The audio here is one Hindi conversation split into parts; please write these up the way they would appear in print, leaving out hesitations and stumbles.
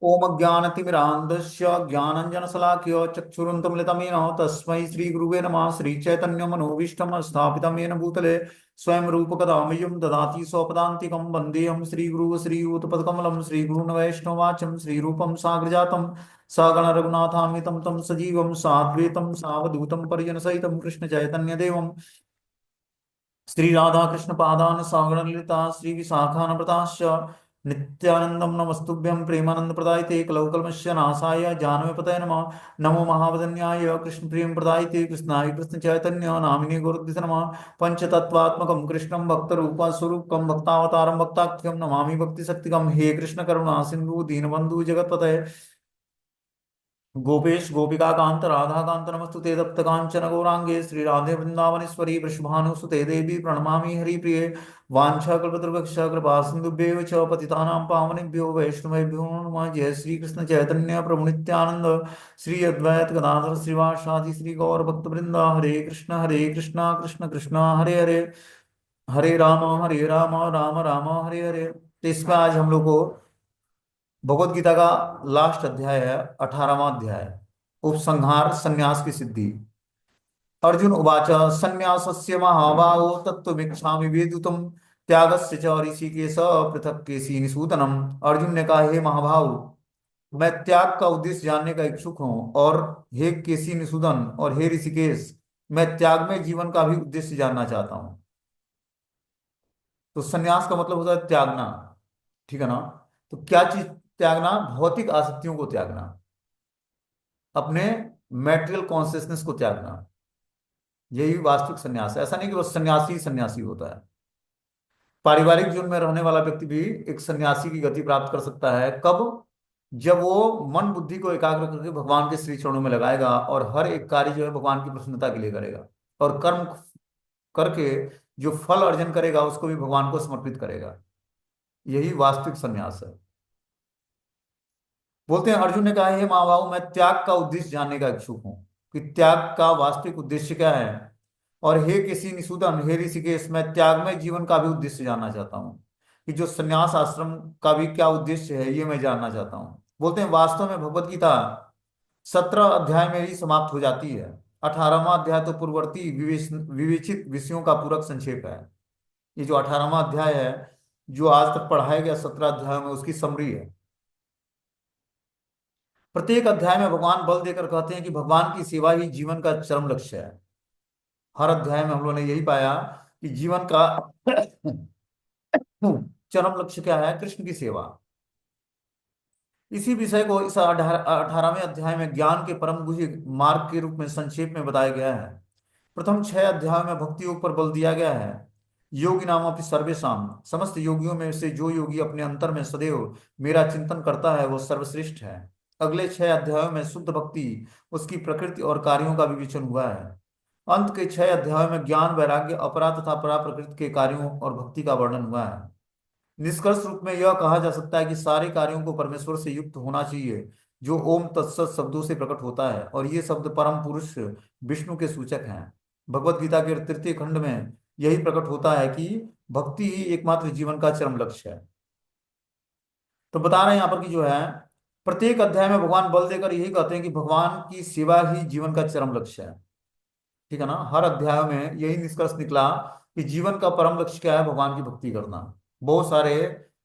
ओम ज्ञानतिमिरान्धस्य ज्ञानञ्जनशलाकया चक्षुरुन्मीलितं येन तस्मै श्रीगुरुवे नमः। श्रीचैतन्यमनोभीष्टं स्थापितं येन भूतले स्वयं रूपकदा मह्यं ददाति स्वपदान्तिकं। वन्देऽहं श्रीगुरुः श्रीयुतपदकमलं श्रीगुरून् वैष्णवाचं श्रीरूपं साग्रजातं सगण रघुनाथान्वितं तं सजीवं साद्वैतं सावधूतं परिजनसहितं कृष्णचैतन्यदेवं श्री राधा कृष्ण पादान सागण ललिता श्री विशाखानप्रताश्च नित्यानंदम नमस्तुभ्यं प्रेमानंद प्रदायते कलौकल्मस्य नाशाय जानवे पतये नमः। नमो महावदन्याय कृष्ण प्रेम प्रदायते कृष्णाय कृष्ण चैतन्य नामिने गुरुद्विष नमः। पंचतत्वात्मकं कृष्णं भक्त रूप स्वरूपकं भक्तावतारं भक्ताख्यं नमामि भक्ति शक्तिकं। हे कृष्ण करुणा सिंधु दीनबंधु जगतपते गोपेश गोपिका कांत राधा कांत नमस्तुते तप्त कांचन गौरांगे श्री राधे वृंदावनेश्वरी वृषभानुसुते देवी प्रणमामि हरिप्रिये। वाञ्छाकल्पतरुभ्यश्च कृपा सिन्धुभ्येव च पतितानां पावनेभ्यो वैष्णवेभ्यो नमः। जय श्री कृष्ण चैतन्य प्रभु नित्यानंद श्री अद्वैत गदाधर श्रीवासादि श्री गौर भक्तवृंद। हरे कृष्णा कृष्ण कृष्णा हरे हरे, हरे राम राम राम हरे हरे। तो इसमें आज हम लोग को भगवत गीता का लास्ट अध्याय है, 18वां अध्याय, उपसंहार संन्यास की सिद्धि। अर्जुन उवाच संन्यासस्य महाबाहो तत्त्वमिच्छामि वेदितुम त्यागस्य च ऋषिकेश पृथक् केसी निसूतनम। अर्जुन ने कहा, हे महाभाव, मैं त्याग का उद्देश्य जानने का इच्छुक हूँ, और हे केसी निसूदन और हे ऋषिकेश, मैं त्याग में जीवन का भी उद्देश्य जानना चाहता हूँ। तो संन्यास का मतलब होता है त्यागना, ठीक है ना। तो क्या चीज त्यागना? भौतिक आसक्तियों को त्यागना, अपने मेटेरियल कॉन्शियसनेस को त्यागना, यही वास्तविक संन्यास है। ऐसा नहीं कि बस सन्यासी ही सन्यासी होता है। पारिवारिक जीवन में रहने वाला व्यक्ति भी एक सन्यासी की गति प्राप्त कर सकता है। कब? जब वो मन बुद्धि को एकाग्र करके भगवान के श्री चरणों में लगाएगा और हर एक कार्य जो है भगवान की प्रसन्नता के लिए करेगा, और कर्म करके जो फल अर्जन करेगा उसको भी भगवान को समर्पित करेगा। यही वास्तविक संन्यास है। बोलते हैं, अर्जुन ने कहा, हे महाबाहु, मैं त्याग का उद्देश्य जानने का इच्छुक हूं कि त्याग का वास्तविक उद्देश्य क्या है। और हे किसी निसूदन, हे ऋषिकेश, मैं त्याग में जीवन का भी उद्देश्य जानना चाहता हूँ कि जो संन्यास आश्रम का भी क्या उद्देश्य है, ये मैं जानना चाहता हूँ। बोलते हैं, वास्तव में भगवत गीता 17 अध्याय में ही समाप्त हो जाती है। 18वां अध्याय तो पूर्ववर्ती विवेचित विषयों का पूरक संक्षेप है। ये जो 18वां अध्याय है, जो आज तक पढ़ाया गया 17 अध्याय में, उसकी समरी है। प्रत्येक अध्याय में भगवान बल देकर कहते हैं कि भगवान की सेवा ही जीवन का चरम लक्ष्य है। हर अध्याय में हम लोगों ने यही पाया कि जीवन का चरम लक्ष्य क्या है? कृष्ण की सेवा। इसी विषय को इस 18वें अध्याय में ज्ञान के परम गुह्य मार्ग के रूप में संक्षेप में बताया गया है। प्रथम 6 अध्यायों में भक्ति योग पर बल दिया गया है। योगी नाम अपनी सर्वेशाम, समस्त योगियों में से जो योगी अपने अंतर में सदैव मेरा चिंतन करता है वो सर्वश्रेष्ठ है। अगले 6 अध्यायों में शुद्ध भक्ति, उसकी प्रकृति और कार्यों का विवेचन हुआ है। अंत के 6 अध्यायों में ज्ञान, वैराग्य, अपरा तथा परा प्रकृति के कार्यों और भक्ति का वर्णन हुआ है। निष्कर्ष रूप में यह कहा जा सकता है कि सारे कार्यों को परमेश्वर से युक्त होना चाहिए, जो ओम तत्सत शब्दों से प्रकट होता है, और ये शब्द परम पुरुष विष्णु के सूचक हैं। भगवत गीता के तृतीय खंड में यही प्रकट होता है कि भक्ति ही एकमात्र जीवन का चरम लक्ष्य है। तो बता रहे हैं यहाँ पर कि जो है, प्रत्येक अध्याय में भगवान बल देकर यही कहते हैं कि भगवान की सेवा ही जीवन का चरम लक्ष्य है, ठीक है ना। हर अध्याय में यही निष्कर्ष निकला कि जीवन का परम लक्ष्य क्या है? भगवान की भक्ति करना। बहुत सारे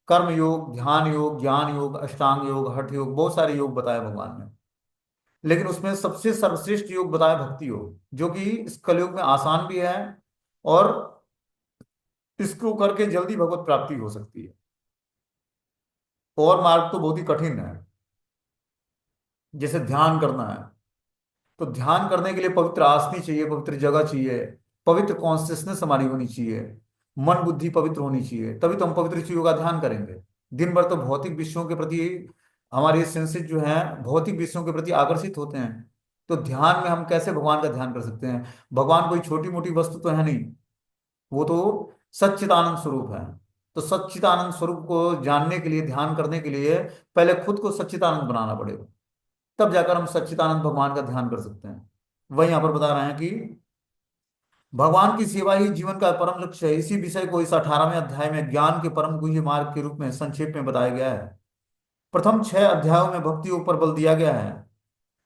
कर्म योग, ध्यान योग, ज्ञान योग, अष्टांग योग, हठ योग, बहुत सारे योग बताए भगवान ने, लेकिन उसमें सबसे सर्वश्रेष्ठ योग बताया भक्ति योग, जो कि इस कलयुग में आसान भी है, और इसको करके जल्दी भगवत प्राप्ति हो सकती है। और मार्ग तो बहुत ही कठिन है। जैसे ध्यान करना है, तो ध्यान करने के लिए पवित्र आसनी चाहिए, पवित्र जगह चाहिए, पवित्र कॉन्शियसनेस हमारी होनी चाहिए, मन बुद्धि पवित्र होनी चाहिए, तभी तो हम पवित्र चीजों का ध्यान करेंगे। दिन भर तो भौतिक विषयों के प्रति हमारे सेंसेस जो हैं भौतिक विषयों के प्रति आकर्षित होते हैं, तो ध्यान में हम कैसे भगवान का ध्यान कर सकते हैं? भगवान कोई छोटी मोटी वस्तु तो है नहीं, वो तो सच्चिदानंद स्वरूप है। तो सच्चिदानंद स्वरूप को जानने के लिए, ध्यान करने के लिए पहले खुद को सच्चिदानंद बनाना पड़ेगा, तब जाकर हम सच्चिदानंद भगवान का ध्यान कर सकते हैं। वही यहाँ पर बता रहे हैं कि भगवान की सेवा ही जीवन का परम लक्ष्य है। इसी विषय को इस 18वें अध्याय में ज्ञान के परम गुह्य मार्ग के रूप में संक्षेप में बताया गया है। प्रथम 6 अध्यायों में भक्ति ऊपर बल दिया गया है।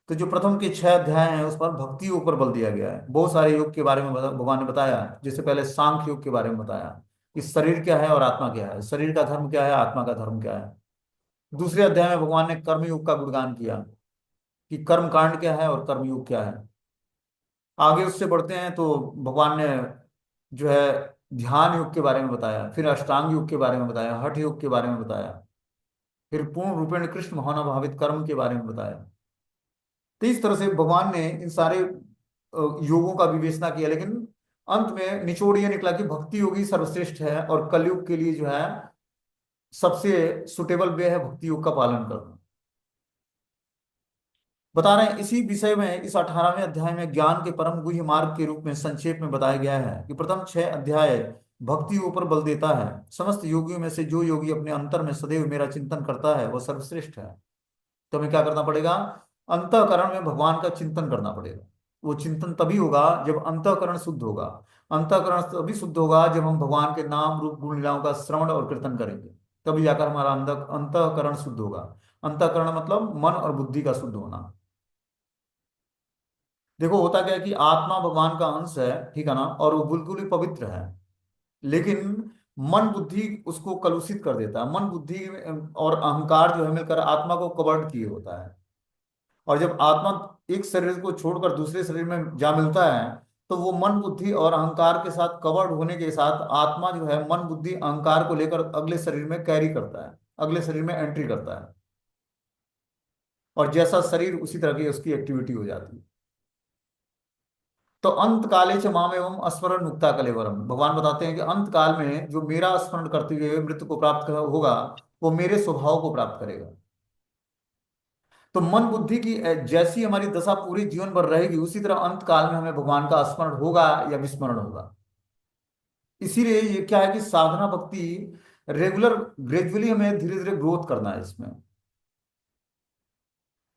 तो जो प्रथम के 6 अध्याय हैं उस पर भक्ति ऊपर बल दिया गया है। बहुत सारे योग के बारे में भगवान ने बताया। जैसे पहले सांख्य योग के बारे में बताया कि शरीर क्या है और आत्मा क्या है, शरीर का धर्म क्या है, आत्मा का धर्म क्या है। दूसरे अध्याय में भगवान ने कर्म योग का गुणगान किया कि कर्म कांड क्या है और कर्म योग क्या है। आगे उससे बढ़ते हैं तो भगवान ने जो है ध्यान योग के बारे में बताया, फिर अष्टांग योग के बारे में बताया, हठ योग के बारे में बताया, फिर पूर्ण रूपेण कृष्ण भावना भावित कर्म के बारे में बताया। तो इस तरह से भगवान ने इन सारे योगों का विवेचना किया, लेकिन अंत में निचोड़ ये निकला कि भक्ति योगी सर्वश्रेष्ठ है और कलयुग के लिए जो है सबसे सुटेबल वे है भक्ति योग का पालन करना। बता रहे हैं इसी विषय में इस 18वें अध्याय में ज्ञान के परम गुह्य मार्ग के रूप में संक्षेप में बताया गया है कि प्रथम 6 अध्याय भक्ति ऊपर बल देता है। समस्त योगियों में से जो योगी अपने अंतर में सदैव मेरा चिंतन करता है वह सर्वश्रेष्ठ है। तो हमें क्या करना पड़ेगा? अंतःकरण में भगवान का चिंतन करना पड़ेगा। वो चिंतन तभी होगा जब अंतःकरण शुद्ध होगा। अंतःकरण तभी शुद्ध होगा जब हम भगवान के नाम रूप गुण लीलाओं का श्रवण और कीर्तन करेंगे। तभी जाकर हमारा अंतःकरण शुद्ध होगा। अंतःकरण मतलब मन और बुद्धि का शुद्ध होना। देखो होता क्या है कि आत्मा भगवान का अंश है, ठीक है ना, और वो बिल्कुल ही पवित्र है। लेकिन मन बुद्धि उसको कलुषित कर देता है। मन बुद्धि और अहंकार जो है मिलकर आत्मा को कवर्ड किए होता है। और जब आत्मा एक शरीर को छोड़कर दूसरे शरीर में जा मिलता है तो वो मन बुद्धि और अहंकार के साथ कवर्ड होने के साथ आत्मा जो है मन बुद्धि अहंकार को लेकर अगले शरीर में कैरी करता है, अगले शरीर में एंट्री करता है। और जैसा शरीर उसी तरह की उसकी एक्टिविटी हो जाती है। तो अंत काले च माम एवं स्मरण मुक्ता कलेवरम, भगवान बताते हैं कि अंत काल में जो मेरा स्मरण करते हुए मृत्यु को प्राप्त होगा वो मेरे स्वभाव को प्राप्त करेगा। तो मन बुद्धि की जैसी हमारी दशा पूरी जीवन भर रहेगी उसी तरह अंत काल में हमें भगवान का स्मरण होगा या विस्मरण होगा। इसीलिए ये क्या है कि साधना भक्ति रेगुलर ग्रेजुअली हमें धीरे धीरे ग्रोथ करना है इसमें।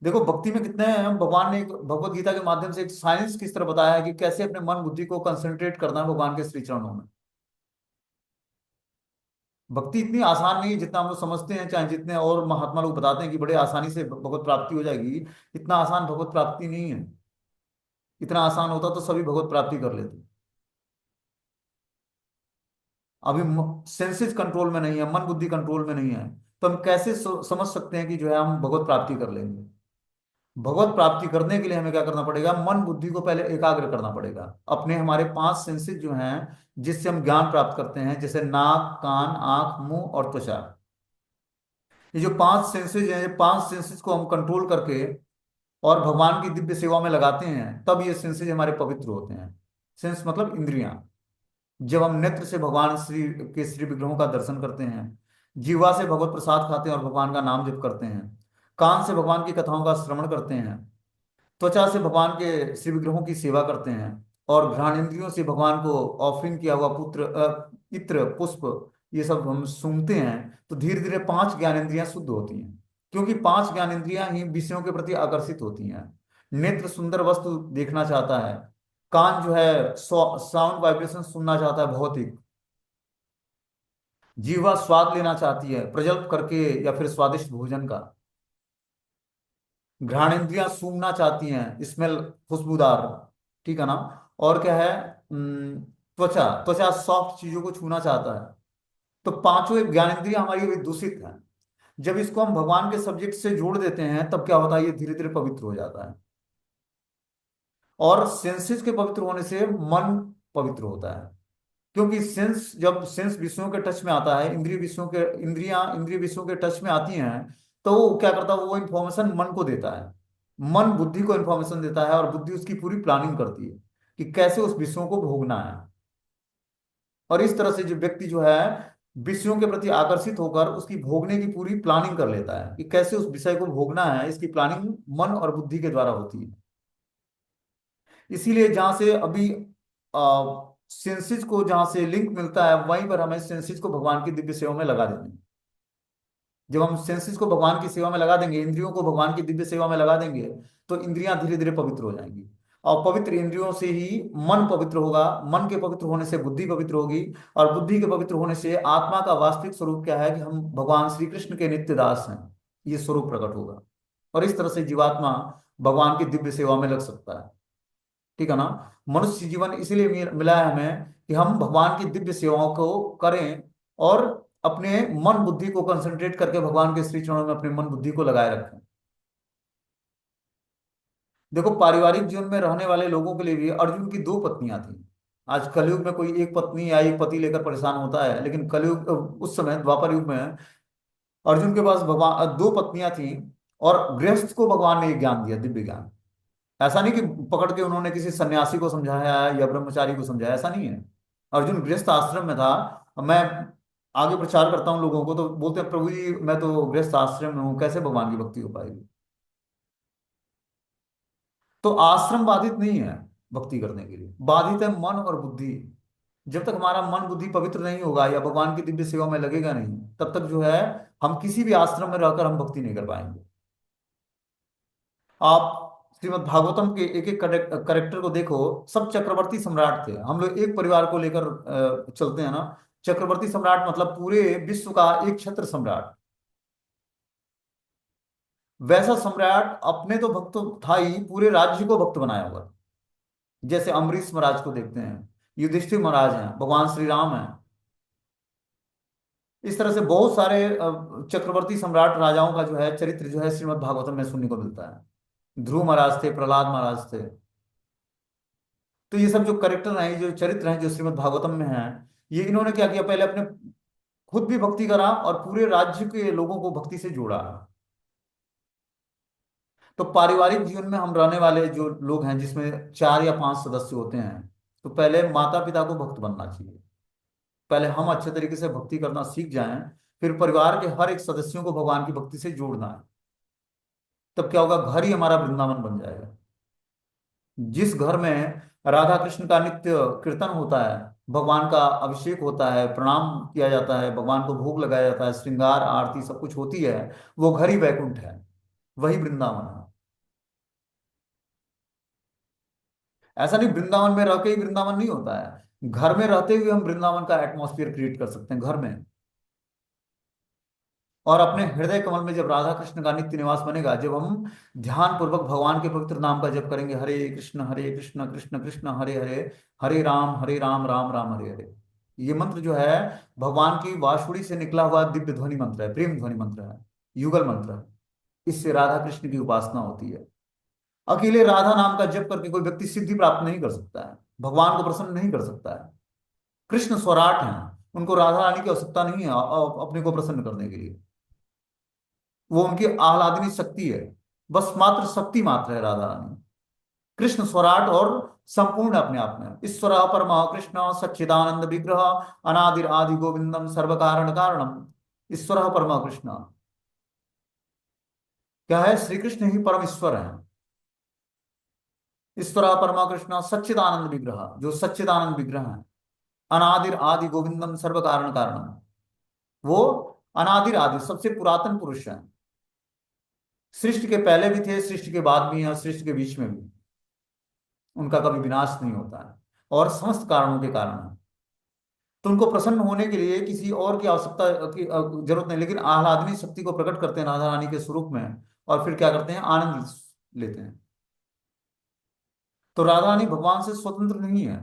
देखो भक्ति में कितने हैं, भगवान ने भगवत गीता के माध्यम से एक साइंस किस तरह बताया है कि कैसे अपने मन बुद्धि को कंसंट्रेट करना है भगवान के श्री चरणों में। भक्ति इतनी आसान नहीं है जितना हम लोग समझते हैं, चाहे जितने और महात्मा लोग बताते हैं कि बड़े आसानी से भगवत प्राप्ति हो जाएगी। इतना आसान भगवत प्राप्ति नहीं है। इतना आसान होता तो सभी भगवत प्राप्ति कर लेते। अभी सेंसेस कंट्रोल में नहीं है, मन बुद्धि कंट्रोल में नहीं है। तो हम कैसे समझ सकते हैं कि जो है हम भगवत प्राप्ति कर लेंगे? भगवत प्राप्ति करने के लिए हमें क्या करना पड़ेगा? मन बुद्धि को पहले एकाग्र करना पड़ेगा। अपने हमारे 5 सेंसेस जो हैं जिससे हम ज्ञान प्राप्त करते हैं, जैसे नाक, कान, आंख, मुंह और त्वचा। ये जो 5 सेंसेस हैं, ये 5 सेंसेस को हम कंट्रोल करके और भगवान की दिव्य सेवा में लगाते हैं तब ये सेंसेस हमारे पवित्र होते हैं। सेंस मतलब इंद्रियां। जब हम नेत्र से भगवान श्री विग्रहों का दर्शन करते हैं, जीवा से भगवत प्रसाद खाते हैं और भगवान का नाम जप करते हैं, कान से भगवान की कथाओं का श्रवण करते हैं, त्वचा से भगवान के श्री विग्रहों की सेवा करते हैं, और घ्राणेंद्रियों से भगवान को ऑफरिंग किया हुआ इत्र पुष्प ये सब हम सूंघते हैं, तो धीरे धीरे 5 ज्ञानेंद्रियां शुद्ध होती हैं। क्योंकि 5 ज्ञानेंद्रियां ही विषयों के प्रति आकर्षित होती हैं। नेत्र सुंदर वस्तु देखना चाहता है, कान जो है साउंड वाइब्रेशन सुनना चाहता है भौतिक, जीवा स्वाद लेना चाहती है प्रजल्प करके या फिर स्वादिष्ट भोजन का, घ्राणेंद्रियां सूंघना चाहती हैं स्मेल खुशबूदार, ठीक है ना। और क्या है? त्वचा त्वचा सॉफ्ट चीजों को छूना चाहता है। तो 5 ज्ञानेंद्रियां हमारी अभी दूषित हैं। जब इसको हम भगवान के सब्जेक्ट से जोड़ देते हैं तब क्या होता है? ये धीरे धीरे पवित्र हो जाता है। और सेंसेस के पवित्र होने से मन पवित्र होता है। क्योंकि सेंस जब सेंस विषयों के टच में आता है, इंद्रिय विषयों के टच में आती हैं, तो वो क्या करता है? वो इंफॉर्मेशन मन को देता है। मन बुद्धि को इंफॉर्मेशन देता है और बुद्धि उसकी पूरी प्लानिंग करती है कि कैसे उस विषयों को भोगना है। और इस तरह से जो व्यक्ति जो है विषयों के प्रति आकर्षित होकर उसकी भोगने की पूरी प्लानिंग कर लेता है कि कैसे उस विषय को भोगना है, इसकी प्लानिंग मन और बुद्धि के द्वारा होती है। इसीलिए जहां से अभी सेंसिस को जहां से लिंक मिलता है वहीं पर हमें सेंसिस को भगवान की दिव्य सेवा में लगा देना है। जब हम सेंसिस को भगवान की सेवा में लगा देंगे, इंद्रियों को भगवान की दिव्य सेवा में लगा देंगे, तो इंद्रियां धीरे धीरे पवित्र हो जाएंगी। और पवित्र इंद्रियों से ही मन पवित्र होगा, मन के पवित्र होने से बुद्धि पवित्र होगी, और बुद्धि के पवित्र होने से आत्मा का वास्तविक स्वरूप क्या है कि हम भगवान श्री कृष्ण के नित्य दास हैं। ये स्वरूप प्रकट होगा। और इस तरह से जीवात्मा भगवान की दिव्य सेवा में लग सकता है। ठीक है ना। मनुष्य जीवन इसीलिए मिला है हमें कि हम भगवान की दिव्य सेवाओं को करें और अपने मन बुद्धि को कंसंट्रेट करके भगवान के श्री चरणों में अपने मन बुद्धि को लगाए रखें। देखो, पारिवारिक जीवन में रहने वाले लोगों के लिए भी अर्जुन की दो पत्नियां थी। आज कलयुग में कोई एक पत्नी या एक पति लेकर परेशान होता है, लेकिन कलयुग, उस समय द्वापर युग में अर्जुन के पास भगवान दो पत्नियां थी। और गृहस्थ को भगवान ने ये ज्ञान दिया, दिव्य ज्ञान। ऐसा नहीं कि पकड़ के उन्होंने किसी सन्यासी को समझाया है या ब्रह्मचारी को समझाया, ऐसा नहीं है। अर्जुन गृहस्थ आश्रम में था। मैं आगे प्रचार करता हूँ लोगों को, तो बोलते हैं प्रभु जी मैं तो गृहस्थ आश्रम में हूँ, कैसे भगवान की भक्ति हो पाएगी। तो आश्रम बाधित नहीं है भक्ति करने के लिए, बाधित है मन और बुद्धि। जब तक हमारा मन बुद्धि पवित्र नहीं होगा या भगवान की दिव्य सेवा में लगेगा नहीं, तब तक जो है हम किसी भी आश्रम में रहकर हम भक्ति नहीं कर पाएंगे। आप श्रीमद् भागवतम के एक एक करेक्टर को देखो, सब चक्रवर्ती सम्राट थे। हम लोग एक परिवार को लेकर चलते हैं ना। चक्रवर्ती सम्राट मतलब पूरे विश्व का एक छत्र सम्राट। वैसा सम्राट अपने तो भक्त था ही, पूरे राज्य को भक्त बनाया हुआ। जैसे अम्बरीश महाराज को देखते हैं, युधिष्ठिर महाराज हैं, भगवान श्री राम हैं। इस तरह से बहुत सारे चक्रवर्ती सम्राट राजाओं का जो है चरित्र जो है श्रीमद् भागवतम में सुनने को मिलता है। ध्रुव महाराज थे, प्रहलाद महाराज थे। तो ये सब जो करेक्टर हैं, ये जो चरित्र हैं जो श्रीमद् भागवतम में हैं, ये इन्होंने क्या किया, पहले अपने खुद भी भक्ति करा और पूरे राज्य के लोगों को भक्ति से जोड़ा। तो पारिवारिक जीवन में हम रहने वाले जो लोग हैं, जिसमें 4 या 5 सदस्य होते हैं, तो पहले माता पिता को भक्त बनना चाहिए। पहले हम अच्छे तरीके से भक्ति करना सीख जाएं, फिर परिवार के हर एक सदस्यों को भगवान की भक्ति से जोड़ना है। तब क्या होगा, घर ही हमारा वृंदावन बन जाएगा। जिस घर में राधा कृष्ण का नित्य कीर्तन होता है, भगवान का अभिषेक होता है, प्रणाम किया जाता है, भगवान को भोग लगाया जाता है, श्रृंगार आरती सब कुछ होती है, वो घर ही वैकुंठ है, वही वृंदावन है। ऐसा नहीं वृंदावन में रह के ही वृंदावन नहीं होता है, घर में रहते हुए हम वृंदावन का एटमॉस्फेयर क्रिएट कर सकते हैं घर में। और अपने हृदय कमल में जब राधा कृष्ण का नित्य निवास बनेगा, जब हम ध्यान पूर्वक भगवान के पवित्र नाम का जप करेंगे, हरे कृष्ण कृष्ण कृष्ण हरे हरे, हरे राम राम राम हरे हरे। ये मंत्र जो है भगवान की वाशुड़ी से निकला हुआ दिव्य ध्वनि मंत्र है, प्रेम ध्वनि मंत्र है, युगल मंत्र है। इससे राधा कृष्ण की उपासना होती है। अकेले राधा नाम का जप करके कोई व्यक्ति सिद्धि प्राप्त नहीं कर सकता है, भगवान को प्रसन्न नहीं कर सकता है। कृष्ण स्वराट हैं, उनको राधा रानी की आवश्यकता नहीं है अपने को प्रसन्न करने के लिए। वो उनकी आह्लादनी शक्ति है, बस मात्र शक्ति मात्र है राधा रानी। कृष्ण स्वराट और संपूर्ण अपने आप में ईश्वर परम कृष्ण सच्चिदानंद विग्रह अनादिर आदि गोविंदम सर्व कारण कारणम। ईश्वर परम कृष्ण क्या है, श्री कृष्ण ही परम ईश्वर है। ईश्वर परम कृष्ण सच्चिदानंद विग्रह, जो सच्चिदानंद विग्रह है। अनादिर आदि गोविंदम सर्व कारण कारणम, वो अनादिर आदि सबसे पुरातन पुरुष है। सृष्टि के पहले भी थे, सृष्टि के बाद भी हैं, और सृष्टि के बीच में भी। उनका कभी विनाश नहीं होता है, और समस्त कारणों के कारण है। तो उनको प्रसन्न होने के लिए किसी और की आवश्यकता की जरूरत नहीं, लेकिन आह्लादनी शक्ति को प्रकट करते हैं राधा रानी के स्वरूप में, और फिर क्या करते हैं, आनंद लेते हैं। तो राधा रानी भगवान से स्वतंत्र नहीं है।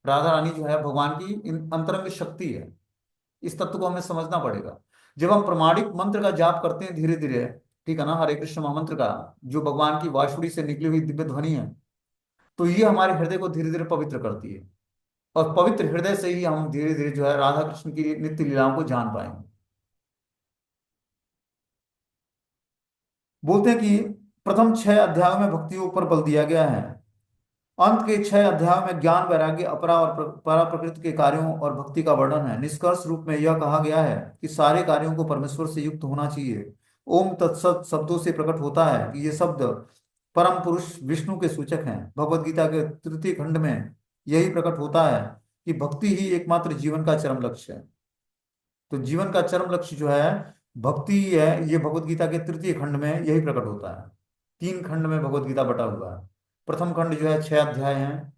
राधा रानी जो है भगवान की अंतरंग शक्ति है। इस तत्व को हमें समझना पड़ेगा। जब हम प्रमाणिक मंत्र का जाप करते हैं धीरे धीरे, ठीक है ना, हरे कृष्ण महामंत्र का, जो भगवान की वाशुड़ी से निकली हुई दिव्य ध्वनि है, तो ये हमारे हृदय को धीरे धीरे पवित्र करती है। और पवित्र हृदय से ही हम धीरे धीरे जो है राधा कृष्ण की नित्य लीलाओं को जान पाएंगे। बोलते हैं कि प्रथम 6 अध्यायों में भक्ति के ऊपर बल दिया गया है। अंत के 6 अध्यायों में ज्ञान वैराग्य अपरा और परा प्रकृति के कार्यों और भक्ति का वर्णन है। निष्कर्ष रूप में यह कहा गया है कि सारे कार्यों को परमेश्वर से युक्त होना चाहिए। ओम तत्सत शब्दों से प्रकट होता है कि ये शब्द परम पुरुष विष्णु के सूचक हैं। भगवत गीता के तृतीय खंड में यही प्रकट होता है कि भक्ति ही एकमात्र जीवन का चरम लक्ष्य है। तो जीवन का चरम लक्ष्य जो है भक्ति ही है। ये भगवत गीता के तृतीय खंड में यही प्रकट होता है। 3 खंड में भगवत गीता बटा हुआ है। प्रथम खंड जो है 6 अध्याय है,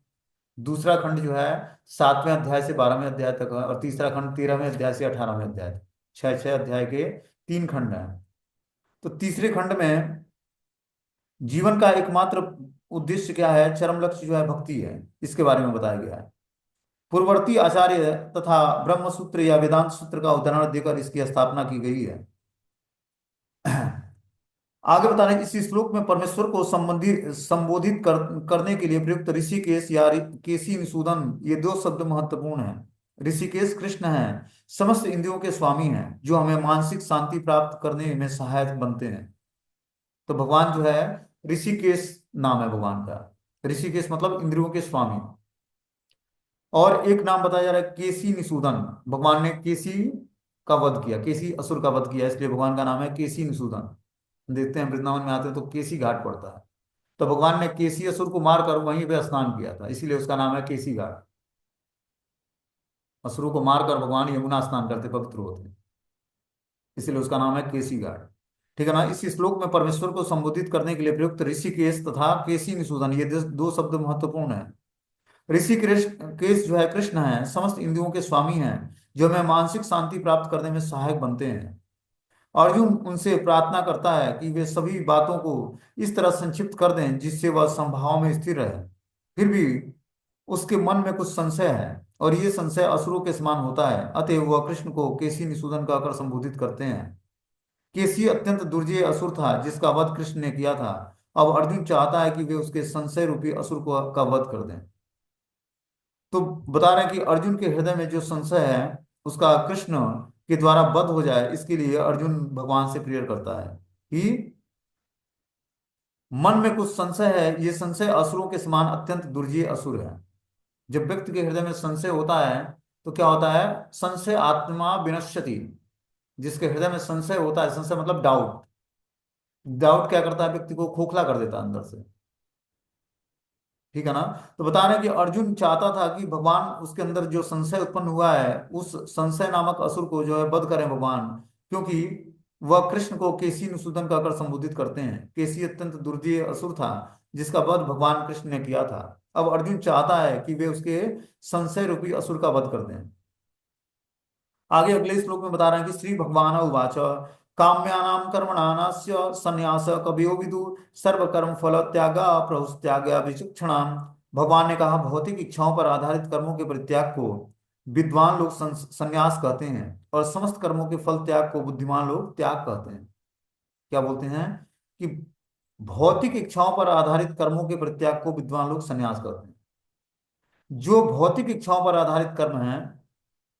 दूसरा खंड जो है 7वें अध्याय से 12वें अध्याय तक है, और तीसरा खंड 13वें अध्याय से 18वें अध्याय तक। 6 6 अध्याय के 3 खंड हैं। तो तीसरे खंड में जीवन का एकमात्र उद्देश्य क्या है, चरम लक्ष्य जो है भक्ति है, इसके बारे में बताया गया है। पूर्ववर्ती आचार्य तथा ब्रह्म सूत्र या वेदांत सूत्र का उदाहरण देकर इसकी स्थापना की गई है। आगे बता रहे हैं, इस श्लोक में परमेश्वर को संबोधित करने के लिए प्रयुक्त ऋषिकेश या केसी निषूदन, ये दो शब्द महत्वपूर्ण हैं। ऋषिकेश कृष्ण हैं, समस्त इंद्रियों के स्वामी हैं, जो हमें मानसिक शांति प्राप्त करने में सहायक बनते हैं। तो भगवान जो है ऋषिकेश नाम है भगवान का। ऋषिकेश मतलब इंद्रियों के स्वामी। और एक नाम बताया जा रहा है केसी निषूदन, भगवान ने केसी का वध किया, केसी असुर का वध किया, इसलिए भगवान का नाम है केसी निषूदन। देखते हैं वृंदावन में आते हैं तो केसी घाट पड़ता है। तो भगवान ने केसी असुर को मारकर वहीं पे स्नान किया था, इसीलिए उसका नाम है केसी घाट। असुरों को मारकर भगवान यमुना स्नान करते, पवित्र होते, इसीलिए उसका नाम है केसी घाट। ठीक है ना। इस श्लोक में परमेश्वर को संबोधित करने के लिए प्रयुक्त ऋषिकेश तथा केसी निषूदन, ये दो शब्द महत्वपूर्ण है। ऋषि केश जो है कृष्ण है, समस्त इंद्रियों के स्वामी हैं, जो हमें मानसिक शांति प्राप्त करने में सहायक बनते हैं। अर्जुन उनसे प्रार्थना करता है कि वे सभी बातों को इस तरह संक्षिप्त कर दें जिससे वह संभाव में स्थिर रहे। फिर भी उसके मन में कुछ संशय है, और ये संशय असुरों के समान होता है, अतः वह कृष्ण को केसी निषूदन कहकर संबोधित करते हैं। केसी अत्यंत दुर्जय असुर था जिसका वध कृष्ण ने किया था। अब अर्जुन चाहता है कि वे उसके संशय रूपी असुर को का वध कर दें। तो बता रहे हैं कि अर्जुन के हृदय में जो संशय है उसका कृष्ण के द्वारा वध हो जाए, इसके लिए अर्जुन भगवान से प्रेयर करता है कि मन में कुछ संशय है, ये संशय असुरों के समान अत्यंत दुर्जय असुर है। जब व्यक्ति के हृदय में संशय होता है तो क्या होता है, संशय आत्मा विनश्यति। जिसके हृदय में संशय होता है, संशय मतलब डाउट, डाउट क्या करता है, व्यक्ति को खोखला कर देता है अंदर से। ठीक है ना। तो बता रहे हैं कि अर्जुन चाहता था कि भगवान उसके अंदर जो संशय उत्पन्न हुआ है उस संशय नामक असुर को जो है वध करें भगवान, क्योंकि वह कृष्ण को केसी निषूदन कहकर संबोधित करते हैं। केसी अत्यंत दुर्जय असुर था जिसका वध भगवान कृष्ण ने किया था। अब अर्जुन चाहता है कि वे उसके संशय रूपी असुर का वध कर दें। आगे अगले श्लोक में बता रहे हैं कि श्री भगवान उवाच काम्यानां कर्मणानास्य संन्यास कवयो विदु सर्व कर्म फल त्यागा प्रहुस्त्याग विचक्षणाम। भगवान ने कहा, भौतिक इच्छाओं पर आधारित कर्मों के परित्याग को विद्वान लोग संन्यास कहते हैं, और समस्त कर्मों के फल त्याग को बुद्धिमान लोग त्याग कहते हैं। क्या बोलते हैं कि भौतिक इच्छाओं पर आधारित कर्मों के परित्याग को विद्वान लोग संन्यास कहते हैं। जो भौतिक इच्छाओं पर आधारित कर्म है,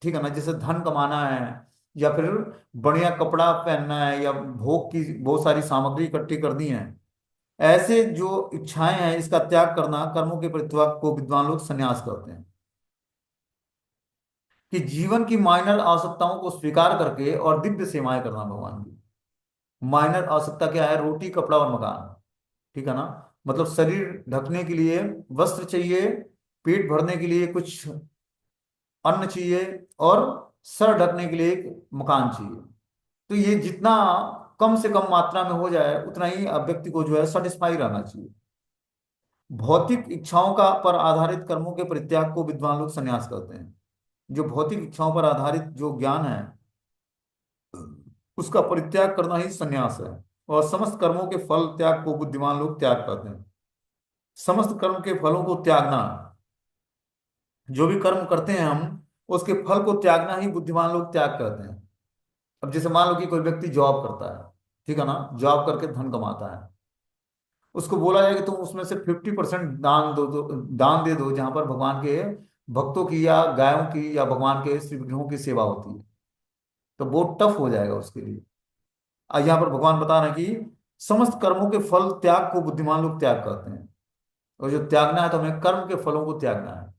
ठीक है ना, जैसे धन कमाना है, या फिर बढ़िया कपड़ा पहनना है, या भोग की बहुत सारी सामग्री इकट्ठी करनी है, ऐसे जो इच्छाएं हैं इसका त्याग करना, कर्मों के परित्याग को विद्वान लोग संन्यास करते हैं। कि जीवन की माइनर आवश्यकताओं को स्वीकार करके और दिव्य सेवाएं करना भगवान की। माइनर आवश्यकता क्या है, रोटी कपड़ा और मकान। ठीक है ना। मतलब शरीर ढकने के लिए वस्त्र चाहिए, पेट भरने के लिए कुछ अन्न चाहिए, और सर ढकने के लिए एक मकान चाहिए। तो ये जितना कम से कम मात्रा में हो जाए उतना ही व्यक्ति को जो है सेटिस्फाई रहना चाहिए। भौतिक इच्छाओं का पर आधारित कर्मों के परित्याग को विद्वान लोग संन्यास करते हैं। जो भौतिक इच्छाओं पर आधारित जो ज्ञान है उसका परित्याग करना ही संन्यास है। और समस्त कर्मों के फल त्याग को बुद्धिमान लोग त्याग करते हैं। समस्त कर्म के फलों को त्यागना, जो भी कर्म करते हैं हम, उसके फल को त्यागना ही बुद्धिमान लोग त्याग करते हैं। अब जैसे मान लो कि कोई व्यक्ति जॉब करता है, ठीक है ना, जॉब करके धन कमाता है, उसको बोला जाए कि तुम उसमें से 50% दान दे दो जहां पर भगवान के भक्तों की या गायों की या भगवान के श्री विग्रहों की सेवा होती है, तो बहुत टफ हो जाएगा उसके लिए। यहाँ पर भगवान बता रहे हैं कि समस्त कर्मों के फल त्याग को बुद्धिमान लोग त्याग करते हैं, और जो त्यागना है तो हमें कर्म के फलों को त्यागना है।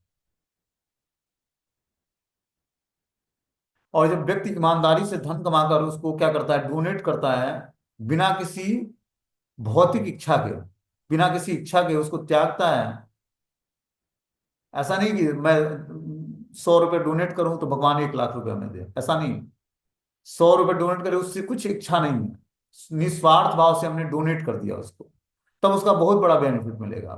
और जब व्यक्ति ईमानदारी से धन कमाकर उसको क्या करता है, डोनेट करता है, बिना किसी भौतिक इच्छा के, बिना किसी इच्छा के उसको त्यागता है। ऐसा नहीं कि मैं 100 रुपये डोनेट करूं तो भगवान 1 लाख रुपए हमें दे, ऐसा नहीं। 100 रुपये डोनेट करे, उससे कुछ इच्छा नहीं है, निस्वार्थ भाव से हमने डोनेट कर दिया उसको, तब उसका बहुत बड़ा बेनिफिट मिलेगा।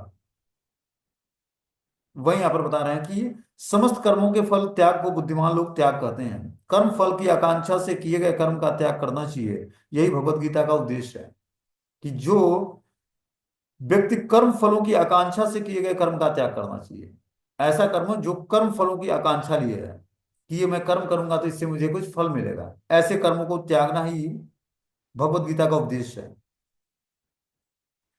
वही यहाँ पर बता रहे हैं कि समस्त कर्मों के फल त्याग को बुद्धिमान लोग त्याग कहते हैं। कर्म फल की आकांक्षा से किए गए कर्म का त्याग करना चाहिए, यही भगवत गीता का उद्देश्य है। कि जो व्यक्ति कर्म फलों की आकांक्षा से किए गए कर्म का त्याग करना चाहिए, ऐसा कर्म जो कर्म फलों की आकांक्षा लिए है कि ये मैं कर्म करूंगा तो इससे मुझे कुछ फल मिलेगा, ऐसे कर्मों को त्यागना ही भगवत गीता का उद्देश्य है।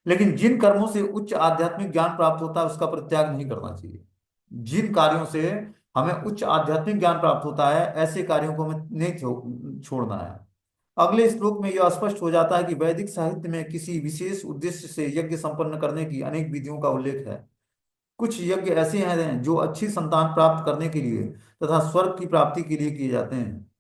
लेकिन जिन कर्मों से उच्च आध्यात्मिक ज्ञान प्राप्त होता है उसका परित्याग नहीं करना चाहिए। जिन कार्यों से हमें उच्च आध्यात्मिक ज्ञान प्राप्त होता है ऐसे कार्यों को हमें नहीं छोड़ना है। अगले श्लोक में यह स्पष्ट हो जाता है कि वैदिक साहित्य में किसी विशेष उद्देश्य से यज्ञ संपन्न करने की अनेक विधियों का उल्लेख है। कुछ यज्ञ ऐसे हैं जो अच्छी संतान प्राप्त करने के लिए तथा स्वर्ग की प्राप्ति के लिए किए जाते हैं।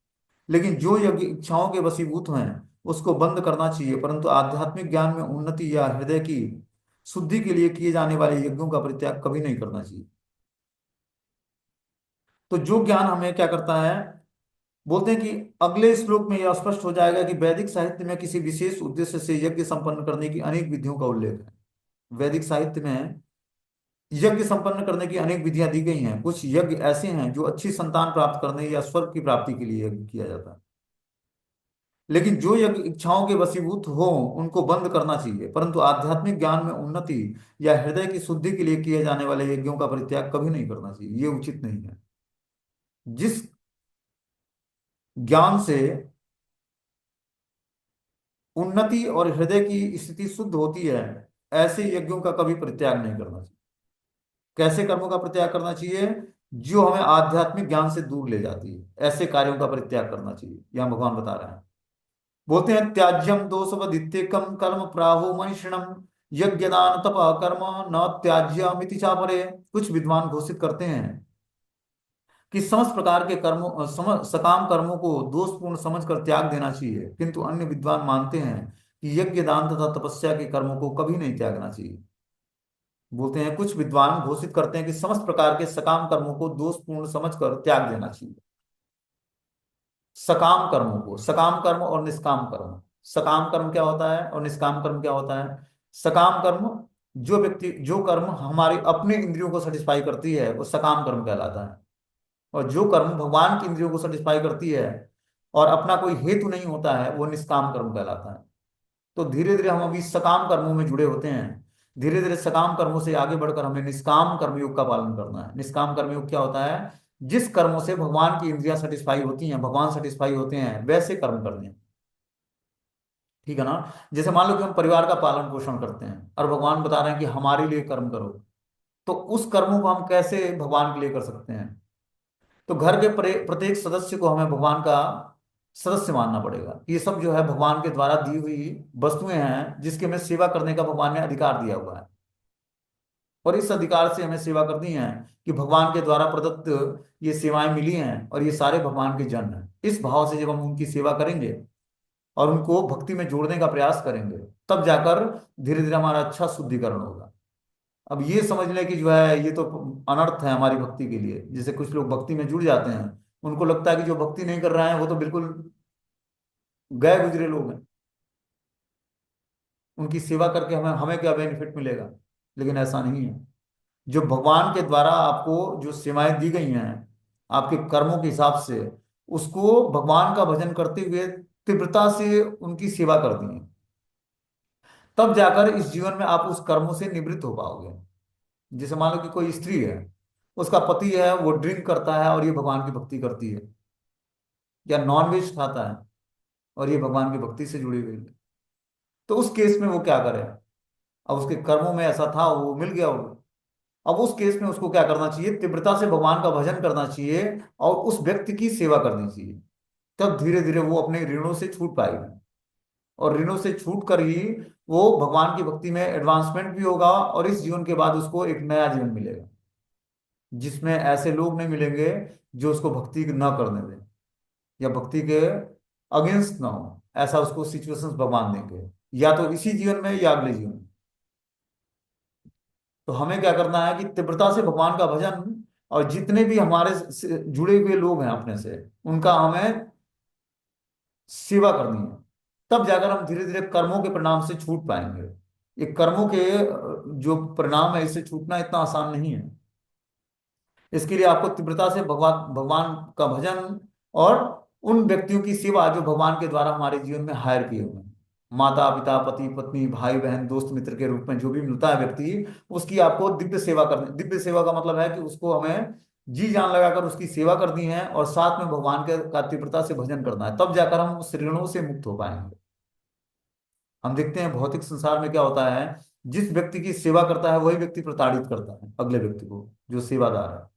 लेकिन जो यज्ञ इच्छाओं के वशीभूत हैं उसको बंद करना चाहिए, परंतु आध्यात्मिक ज्ञान में उन्नति या हृदय की शुद्धि के लिए किए जाने वाले यज्ञों का परित्याग कभी नहीं करना चाहिए। तो जो ज्ञान हमें क्या करता है, बोलते हैं कि अगले श्लोक में यह स्पष्ट हो जाएगा कि वैदिक साहित्य में किसी विशेष उद्देश्य से यज्ञ संपन्न करने की अनेक विधियों का उल्लेख है। वैदिक साहित्य में यज्ञ संपन्न करने की अनेक विधियां दी गई हैं। कुछ यज्ञ ऐसे हैं जो अच्छी संतान प्राप्त करने या स्वर्ग की प्राप्ति के लिए यज्ञ किया जाता है। लेकिन जो यज्ञ इच्छाओं के वशीभूत हो उनको बंद करना चाहिए, परंतु आध्यात्मिक ज्ञान में उन्नति या हृदय की शुद्धि के लिए किए जाने वाले यज्ञों का परित्याग कभी नहीं करना चाहिए, ये उचित नहीं है। जिस ज्ञान से उन्नति और हृदय की स्थिति शुद्ध होती है ऐसे यज्ञों का कभी परित्याग नहीं करना चाहिए। कैसे कर्मों का परित्याग करना चाहिए, जो हमें आध्यात्मिक ज्ञान से दूर ले जाती है ऐसे कार्यों का परित्याग करना चाहिए, यहां भगवान बता रहे हैं। बोलते हैं त्याज्यम दोषवदित्येकम कर्म प्राहु मनीषिणम यज्ञ दान तप कर्म न त्याज्यमिति चापरे। कुछ विद्वान घोषित करते हैं कि समस्त प्रकार के कर्मों सकाम कर्मों को दोषपूर्ण समझकर त्याग देना चाहिए, किंतु अन्य विद्वान मानते हैं कि यज्ञ दान तथा तपस्या के कर्मों को कभी नहीं त्यागना चाहिए। बोलते हैं कुछ विद्वान घोषित करते हैं कि समस्त प्रकार के सकाम कर्मों को दोषपूर्ण समझकर त्याग देना चाहिए। सकाम कर्मों को, सकाम कर्म और निष्काम कर्म, सकाम कर्म क्या होता है और निष्काम कर्म क्या होता है। सकाम कर्म, जो कर्म हमारे अपने इंद्रियों को सेटिस्फाई करती है वो सकाम कर्म कहलाता है। और जो कर्म भगवान की इंद्रियों को सेटिस्फाई करती है और अपना कोई हेतु नहीं होता है वो निष्काम कर्म कहलाता है। तो धीरे धीरे हम अभी सकाम कर्मों में जुड़े होते हैं। धीरे धीरे सकाम कर्मों से आगे बढ़कर हमें निष्काम कर्मयोग का पालन करना है। निष्काम कर्मयोग क्या होता है, जिस कर्मों से भगवान की इंद्रियां सेटिस्फाई होती हैं, भगवान सेटिस्फाई होते हैं वैसे कर्म करने हैं। ठीक है ना। जैसे मान लो कि हम परिवार का पालन पोषण करते हैं और भगवान बता रहे हैं कि हमारे लिए कर्म करो, तो उस कर्मों को हम कैसे भगवान के लिए कर सकते हैं। तो घर के प्रत्येक सदस्य को हमें भगवान का सदस्य मानना पड़ेगा। ये सब जो है भगवान के द्वारा दी हुई वस्तुएं हैं जिसकी हमें सेवा करने का भगवान ने अधिकार दिया हुआ है। और इस अधिकार से हमें सेवा करनी है कि भगवान के द्वारा प्रदत्त ये सेवाएं मिली हैं और ये सारे भगवान के जन हैं। इस भाव से जब हम उनकी सेवा करेंगे और उनको भक्ति में जोड़ने का प्रयास करेंगे तब जाकर धीरे धीरे हमारा अच्छा शुद्धिकरण होगा। अब ये समझ लें कि जो है ये तो अनर्थ है हमारी भक्ति के लिए। जैसे कुछ लोग भक्ति में जुड़ जाते हैं, उनको लगता है कि जो भक्ति नहीं कर रहा है वो तो बिल्कुल गए गुजरे लोग हैं, उनकी सेवा करके हमें हमें क्या बेनिफिट मिलेगा। लेकिन ऐसा नहीं है। जो भगवान के द्वारा आपको जो सेवाएं दी गई हैं आपके कर्मों के हिसाब से, उसको भगवान का भजन करते हुए तीव्रता से उनकी सेवा कर दी, तब जाकर इस जीवन में आप उस कर्मों से निवृत्त हो पाओगे। जैसे मान लो कि कोई स्त्री है, उसका पति है वो ड्रिंक करता है और ये भगवान की भक्ति करती है, या नॉनवेज खाता है और ये भगवान की भक्ति से जुड़ी हुई है, तो उस केस में वो क्या करे। अब उसके कर्मों में ऐसा था वो मिल गया वो। अब उस केस में उसको क्या करना चाहिए, तीव्रता से भगवान का भजन करना चाहिए और उस व्यक्ति की सेवा करनी चाहिए। तब धीरे धीरे वो अपने ऋणों से छूट पाएगी और ऋणों से छूट कर ही वो भगवान की भक्ति में एडवांसमेंट भी होगा और इस जीवन के बाद उसको एक नया जीवन मिलेगा जिसमें ऐसे लोग नहीं मिलेंगे जो उसको भक्ति न करने दें या भक्ति के अगेंस्ट ना हो। ऐसा उसको सिचुएशंस भगवान देंगे, या तो इसी जीवन में या अगले जीवन में। तो हमें क्या करना है कि तीव्रता से भगवान का भजन और जितने भी हमारे से जुड़े हुए लोग हैं अपने से उनका हमें सेवा करनी है। तब जाकर हम धीरे धीरे कर्मों के परिणाम से छूट पाएंगे। ये कर्मों के जो परिणाम है इससे छूटना इतना आसान नहीं है। इसके लिए आपको तीव्रता से भगवान भगवान का भजन और उन व्यक्तियों की सेवा जो भगवान के द्वारा हमारे जीवन में हायर किए हुए हैं, माता पिता पति पत्नी भाई बहन दोस्त मित्र के रूप में जो भी मिलता है व्यक्ति, उसकी आपको दिव्य सेवा करनी। दिव्य सेवा का मतलब है कि उसको हमें जी जान लगाकर उसकी सेवा करनी है और साथ में भगवान के का तीव्रता से भजन करना है, तब जाकर हम उस ऋणों से मुक्त हो पाएंगे। हम देखते हैं भौतिक संसार में क्या होता है, जिस व्यक्ति की सेवा करता है वही व्यक्ति प्रताड़ित करता है अगले व्यक्ति को, जो सेवादार है।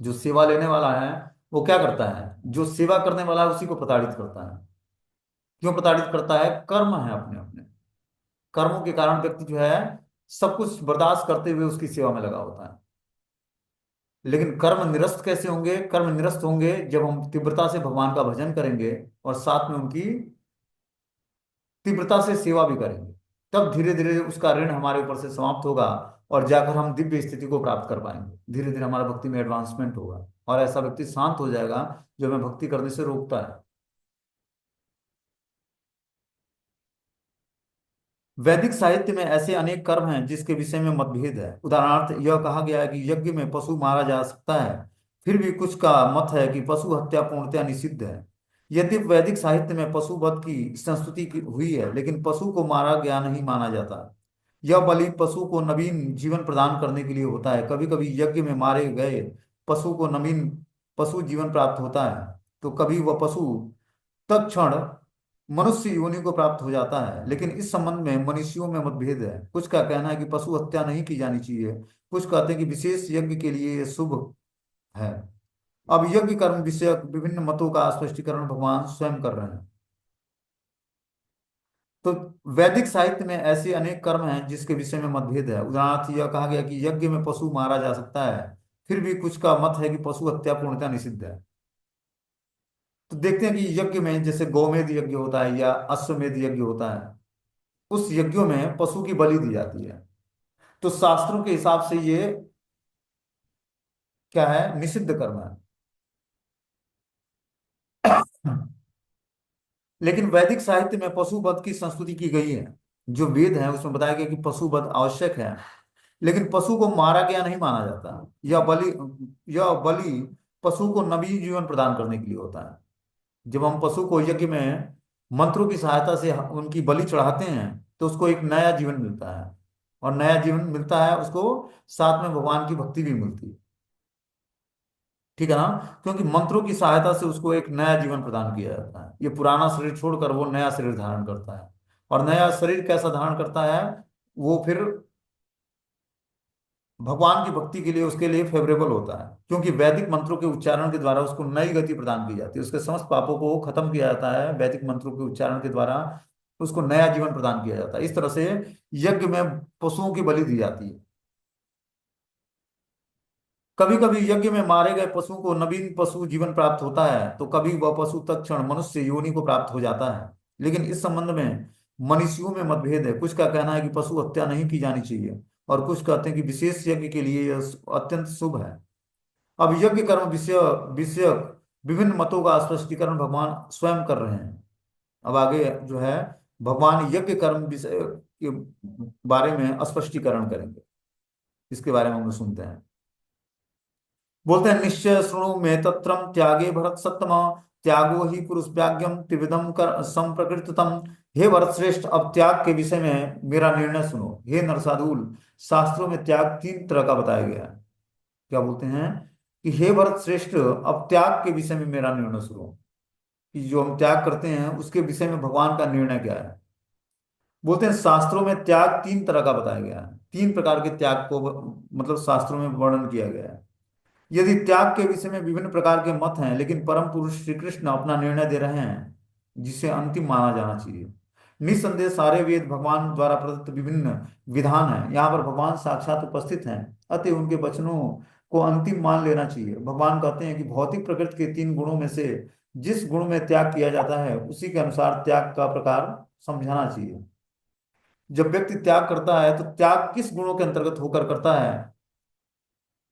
जो सेवा लेने वाला है वो क्या करता है, जो सेवा करने वाला है उसी को प्रताड़ित करता है। क्यों प्रताड़ित करता है? कर्म है अपने अपने। कर्मों के कारण व्यक्ति जो है सब कुछ बर्दाश्त करते हुए उसकी सेवा में लगा होता है। लेकिन कर्म निरस्त कैसे होंगे? कर्म निरस्त होंगे जब हम तीव्रता से भगवान का भजन करेंगे और साथ में उनकी तीव्रता से सेवा भी करेंगे। तब धीरे धीरे उसका ऋण हमारे ऊपर से समाप्त होगा और जाकर हम दिव्य स्थिति को प्राप्त कर पाएंगे। धीरे धीरे हमारा भक्ति में एडवांसमेंट होगा और ऐसा व्यक्ति शांत हो जाएगा जो हमें भक्ति करने से रोकता है। वैदिक साहित्य में ऐसे अनेक कर्म हैं जिसके विषय में मतभेद है। उदाहरणार्थ यह कहा गया है कि यज्ञ में पशु मारा जा सकता है, फिर भी कुछ का मत है कि पशु हत्या पूर्णतया निषिद्ध है। यदि वैदिक साहित्य में पशु वध की संस्तुति हुई है, लेकिन पशु को मारा गया नहीं माना जाता। यह बलि पशु को नवीन जीवन प्रदान करने के लिए होता है। कभी कभी यज्ञ में मारे गए पशु को नवीन पशु जीवन प्राप्त होता है, तो कभी वह पशु तत्क्षण मनुष्य योनि को प्राप्त हो जाता है। लेकिन इस संबंध में मनुष्यों में मतभेद है। कुछ का कहना है कि पशु हत्या नहीं की जानी चाहिए, कुछ कहते हैं कि विशेष यज्ञ के लिए यह शुभ है। अब यज्ञ कर्म विषयक विभिन्न मतों का स्पष्टीकरण भगवान स्वयं कर रहे हैं। तो वैदिक साहित्य में ऐसे अनेक कर्म हैं जिसके विषय में मतभेद है। उदाहरणार्थ यह कहा गया कि यज्ञ में पशु मारा जा सकता है, फिर भी कुछ का मत है कि पशु हत्या पूर्णतः निषिद्ध है। तो देखते हैं कि यज्ञ में जैसे गौमेध यज्ञ होता है या अश्वमेध यज्ञ होता है, उस यज्ञों में पशु की बलि दी जाती है। तो शास्त्रों के हिसाब से ये क्या है? निषिद्ध कर्म है। लेकिन वैदिक साहित्य में पशु वध की संस्तुति की गई है। जो वेद है उसमें बताया गया कि पशु वध आवश्यक है, लेकिन पशु को मारा गया नहीं माना जाता। यह बलि पशु को नवी जीवन प्रदान करने के लिए होता है। जब हम पशु को यज्ञ में मंत्रों की सहायता से उनकी बलि चढ़ाते हैं तो उसको एक नया जीवन मिलता है, और नया जीवन मिलता है उसको, साथ में भगवान की भक्ति भी मिलती है। ठीक है ना? क्योंकि मंत्रों की सहायता से उसको एक नया जीवन प्रदान किया जाता है। ये पुराना शरीर छोड़कर वो नया शरीर धारण करता है। और नया शरीर कैसा धारण करता है? वो फिर भगवान की भक्ति के लिए उसके लिए फेवरेबल होता है, क्योंकि वैदिक मंत्रों के उच्चारण के द्वारा उसको नई गति प्रदान की जाती है। उसके समस्त पापों को खत्म किया जाता है वैदिक मंत्रों के उच्चारण के द्वारा। उसको नया जीवन प्रदान किया जाता है। इस तरह से यज्ञ में पशुओं की बलि दी जाती है। कभी कभी यज्ञ में मारे गए पशु को नवीन पशु जीवन प्राप्त होता है, तो कभी वह पशु तत्क्षण मनुष्य योनि को प्राप्त हो जाता है। लेकिन इस संबंध में मनीषियों में मतभेद है। कुछ का कहना है कि पशु हत्या नहीं की जानी चाहिए, और कुछ कहते हैं कि विशेष यज्ञ के लिए यह अत्यंत शुभ है। अब यज्ञ कर्म विषय विषयक विभिन्न मतों का स्पष्टीकरण भगवान स्वयं कर रहे हैं। अब आगे जो है भगवान यज्ञ कर्म विषय के बारे में स्पष्टीकरण करेंगे। इसके बारे में हम सुनते हैं। बोलते हैं, निश्चय शृणु मे तत्रम त्यागे भरत सत्तम, त्यागो ही पुरुष त्याग्यम त्रिविधम कर संप्रकृतम। हे भरत श्रेष्ठ, अब त्याग के विषय में मेरा निर्णय सुनो। हे नरसाधुल, शास्त्रों में त्याग तीन तरह का बताया गया है। क्या बोलते हैं कि हे भरत श्रेष्ठ, अब त्याग के विषय में मेरा निर्णय सुनो, कि जो हम त्याग करते हैं उसके विषय में भगवान का निर्णय क्या है। बोलते हैं शास्त्रों में त्याग तीन तरह का बताया गया है। तीन प्रकार के त्याग को मतलब शास्त्रों में वर्णन किया गया है। यदि त्याग के विषय में विभिन्न प्रकार के मत हैं, लेकिन परम पुरुष श्री कृष्ण अपना निर्णय दे रहे हैं जिसे अंतिम माना जाना चाहिए। निस्संदेह सारे वेद भगवान द्वारा प्रदत्त विभिन्न विधान हैं। यहाँ पर भगवान साक्षात उपस्थित हैं, अतः उनके वचनों को अंतिम मान लेना चाहिए। भगवान कहते हैं कि भौतिक प्रकृति के तीन गुणों में से जिस गुण में त्याग किया जाता है उसी के अनुसार त्याग का प्रकार समझाना चाहिए। जब व्यक्ति त्याग करता है तो त्याग किस गुणों के अंतर्गत होकर करता है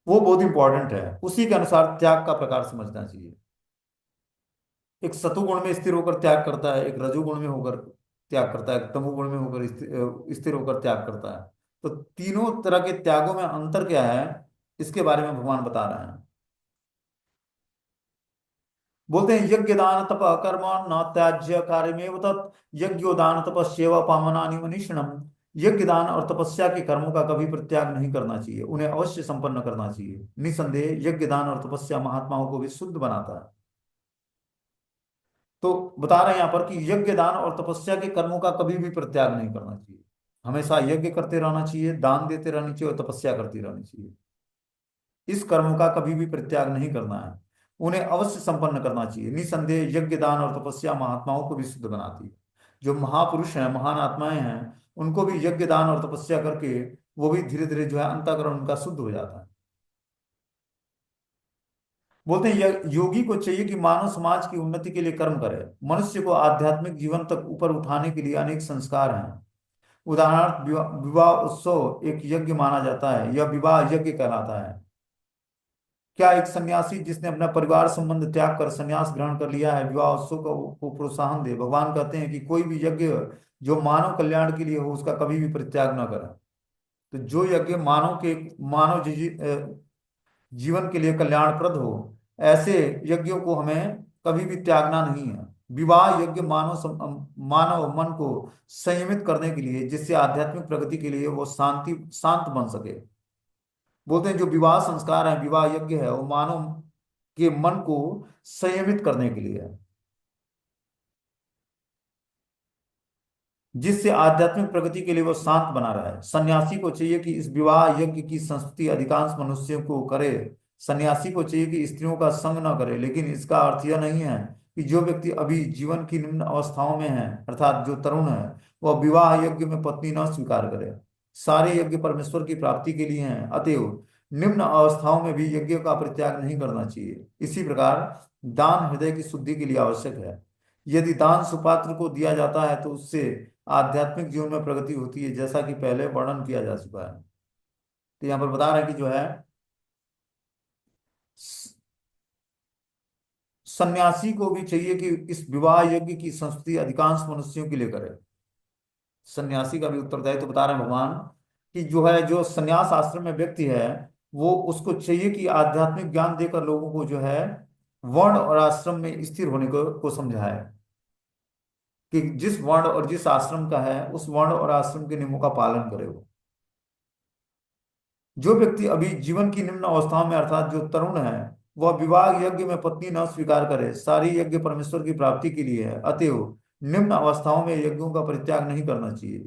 वो बहुत इंपॉर्टेंट है। उसी के अनुसार त्याग का प्रकार समझना चाहिए। एक सतुगुण में स्थिर होकर त्याग करता है, एक रजुगुण में होकर त्याग करता है, एक तमोगुण में होकर स्थिर होकर त्याग करता है। तो तीनों तरह के त्यागों में अंतर क्या है? इसके बारे में भगवान बता रहे हैं। बोलते हैं यज्ञ दान तप कर्म न त्याज्य कार्यमेव तत् यज्ञो दान तपस्यैव पावनानि मनीषिणम्। यज्ञ दान और तपस्या के कर्मों का कभी परित्याग नहीं करना चाहिए, उन्हें अवश्य संपन्न करना चाहिए। निसंदेह यज्ञ दान और तपस्या महात्माओं को भी शुद्ध बनाता है। तो बता रहे हैं यहाँ पर कि यज्ञ दान और तपस्या के कर्मों का कभी भी परित्याग नहीं करना चाहिए। हमेशा यज्ञ करते रहना चाहिए, दान देते रहनी चाहिए और तपस्या करती रहनी चाहिए। इस कर्मों का कभी भी परित्याग नहीं करना है, उन्हें अवश्य संपन्न करना चाहिए। निसंदेह यज्ञ दान और तपस्या महात्माओं को भी शुद्ध बनाती है। जो महापुरुष हैं, महान आत्माएं हैं, उनको भी यज्ञ दान और तपस्या करके वो भी धीरे धीरे जो है अंतःकरण उनका शुद्ध हो जाता है। बोलते हैं योगी को चाहिए कि मानव समाज की उन्नति के लिए कर्म करे। मनुष्य को आध्यात्मिक जीवन तक ऊपर उठाने के लिए अनेक संस्कार हैं। उदाहरण विवाह विवाह उत्सव एक यज्ञ माना जाता है, यह विवाह यज्ञ कहलाता है। क्या एक सन्यासी जिसने अपना परिवार संबंध त्याग कर संन्यास ग्रहण कर लिया है विवाह उत्सव को प्रोत्साहन दे? भगवान कहते हैं कि कोई भी यज्ञ जो मानव कल्याण के लिए हो उसका कभी भी परित्याग न करें। तो जो यज्ञ मानव जीवन के लिए कल्याणप्रद हो, ऐसे यज्ञों को हमें कभी भी त्यागना नहीं है। विवाह यज्ञ मानव मन को संयमित करने के लिए, जिससे आध्यात्मिक प्रगति के लिए वो शांत बन सके। बोलते हैं जो विवाह संस्कार है, विवाह यज्ञ है, वो मानव के मन को संयमित करने के लिए है, जिससे आध्यात्मिक प्रगति के लिए वो शांत बना रहा है। सन्यासी को चाहिए कि इस विवाह यज्ञ की संस्तुति अधिकांश मनुष्यों को करे। सन्यासी को चाहिए कि स्त्रियों का संग न करे, लेकिन इसका अर्थ यह नहीं है कि जो व्यक्ति अभी जीवन की निम्न अवस्थाओं में है, अर्थात जो तरुण है, वह विवाह यज्ञ में पत्नी न स्वीकार करे। सारे यज्ञ परमेश्वर की प्राप्ति के लिए हैं, अतएव निम्न अवस्थाओं में भी यज्ञ का परित्याग नहीं करना चाहिए। इसी प्रकार दान हृदय की शुद्धि के लिए आवश्यक है। यदि दान सुपात्र को दिया जाता है तो उससे आध्यात्मिक जीवन में प्रगति होती है, जैसा कि पहले वर्णन किया जा चुका है। तो यहाँ पर बता रहे हैं कि जो है स- सन्यासी को भी चाहिए कि इस विवाह यज्ञ की संस्तुति अधिकांश मनुष्यों के लिए करे। सन्यासी का भी उत्तरदायित्व तो बता रहे हैं भगवान कि जो है जो सन्यास आश्रम में व्यक्ति है, वो उसको चाहिए कि आध्यात्मिक ज्ञान देकर लोगों को जो है वर्ण और आश्रम में स्थिर होने को समझाए, कि जिस वर्ण और जिस आश्रम का है उस वर्ण और आश्रम के नियमों का पालन करे वो। जो व्यक्ति अभी जीवन की निम्न अवस्थाओं में, अर्थात जो तरुण है, वह विवाह यज्ञ में पत्नी न स्वीकार करे। सारी यज्ञ परमेश्वर की प्राप्ति के लिए है, अतएव निम्न अवस्थाओं में यज्ञों का परित्याग नहीं करना चाहिए।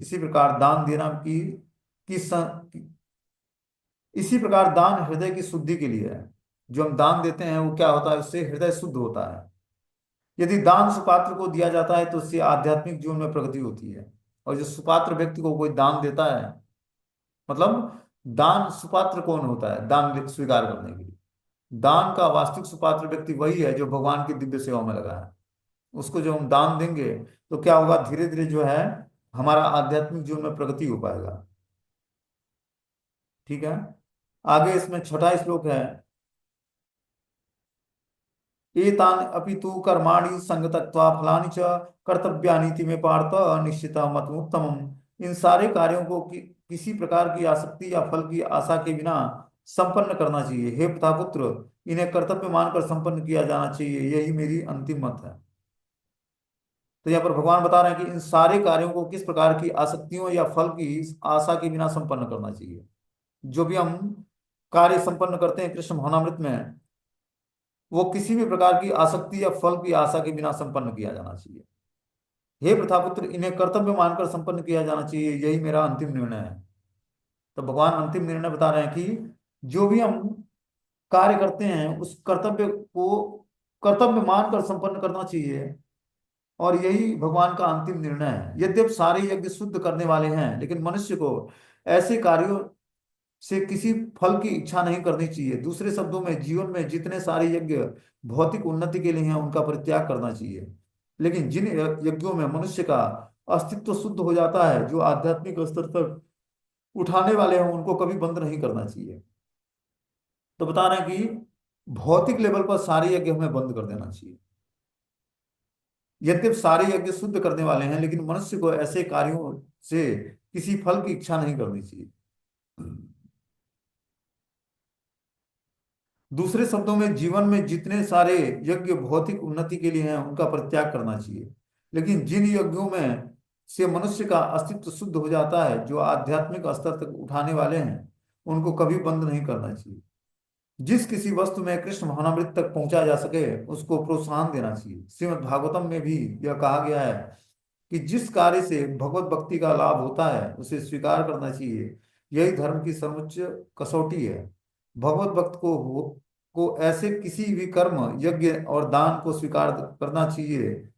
की स- इसी प्रकार दान हृदय की शुद्धि के लिए है। जो हम दान देते हैं वो क्या होता है, उससे हृदय शुद्ध होता है। यदि दान सुपात्र को दिया जाता है तो उससे आध्यात्मिक जीवन में प्रगति होती है। और जो सुपात्र व्यक्ति को कोई दान देता है, मतलब दान सुपात्र कौन होता है दान स्वीकार करने के लिए? दान का वास्तविक सुपात्र व्यक्ति वही है जो भगवान की दिव्य सेवा में लगा है। उसको जो हम दान देंगे तो क्या होगा, धीरे धीरे जो है हमारा आध्यात्मिक जीवन में प्रगति हो पाएगा। ठीक है। आगे इसमें छठा श्लोक है, एतान अपि तु कर्माणि संगतत्वा फलानि च कर्तव्यानीति में पार्थ निश्चिता मतमुत्तमम्। इन सारे कार्यों को किसी प्रकार की आसक्ति या फल की आशा के बिना संपन्न करना चाहिए। हे पितापुत्र, इन्हें कर्तव्य मानकर संपन्न किया जाना चाहिए, यही मेरी अंतिम मत है। तो यहाँ पर भगवान बता रहे हैं कि इन सारे कार्यों को किस प्रकार की आसक्तियों या फल की आशा के बिना संपन्न करना चाहिए। जो भी हम कार्य संपन्न करते हैं कृष्ण भावनामृत में, वो किसी भी प्रकार की आसक्ति या फल की आशा के बिना संपन्न किया जाना चाहिए। हे प्रथापुत्र, इन्हें कर्तव्य मानकर संपन्न किया जाना चाहिए, यही मेरा अंतिम निर्णय है। तो भगवान अंतिम निर्णय बता रहे हैं कि जो भी हम कार्य करते हैं उस कर्तव्य को कर्तव्य मानकर संपन्न करना चाहिए, और यही भगवान का अंतिम निर्णय है। यद्यपि सारे यज्ञ शुद्ध करने वाले हैं, लेकिन मनुष्य को ऐसे कार्यों से किसी फल की इच्छा नहीं करनी चाहिए। दूसरे शब्दों में जीवन में जितने सारे यज्ञ भौतिक उन्नति के लिए हैं उनका परित्याग करना चाहिए, लेकिन जिन यज्ञों में मनुष्य का अस्तित्व शुद्ध हो जाता है, जो आध्यात्मिक स्तर तक उठाने वाले हैं, उनको कभी बंद नहीं करना चाहिए। तो बता रहे हैं कि भौतिक लेवल पर सारे यज्ञ हमें बंद कर देना चाहिए। यद्यपि सारे यज्ञ शुद्ध करने वाले हैं, लेकिन मनुष्य को ऐसे कार्यों से किसी फल की इच्छा नहीं करनी चाहिए। दूसरे शब्दों में जीवन में जितने सारे यज्ञ भौतिक उन्नति के लिए हैं उनका परित्याग करना चाहिए, लेकिन जिन यज्ञों में से मनुष्य का अस्तित्व शुद्ध हो जाता है, जो आध्यात्मिक स्तर तक उठाने वाले हैं, उनको कभी बंद नहीं करना चाहिए। जिस किसी वस्तु में कृष्ण भावनामृत तक पहुंचा जा सके उसको प्रोत्साहन देना चाहिए। श्रीमद् भागवतम में भी यह कहा गया है कि जिस कार्य से भगवत भक्ति का लाभ होता है उसे स्वीकार करना चाहिए। यही धर्म की सर्वोच्च कसौटी है। भगवत भक्त को ऐसे किसी भी कर्म, यज्ञ और दान को स्वीकार करना चाहिए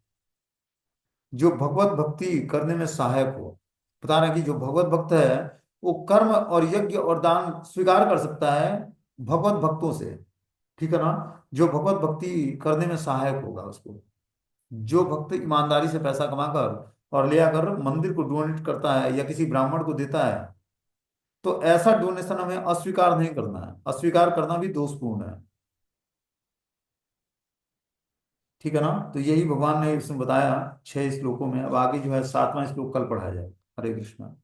जो भगवत भक्ति करने में सहायक हो। बता रहे हैं कि जो भगवत भक्त है वो कर्म और यज्ञ और दान स्वीकार कर सकता है भगवत भक्तों से। ठीक है ना? जो भगवत भक्ति करने में सहायक होगा उसको। जो भक्त ईमानदारी से पैसा कमाकर और ले आकर मंदिर को डोनेट करता है या किसी ब्राह्मण को देता है, तो ऐसा डोनेशन हमें अस्वीकार नहीं करना है। अस्वीकार करना भी दोषपूर्ण है। ठीक है ना? तो यही भगवान ने इसमें बताया 6 श्लोकों में। अब आगे जो है 7वां श्लोक कल पढ़ाया जाए। हरे कृष्णा।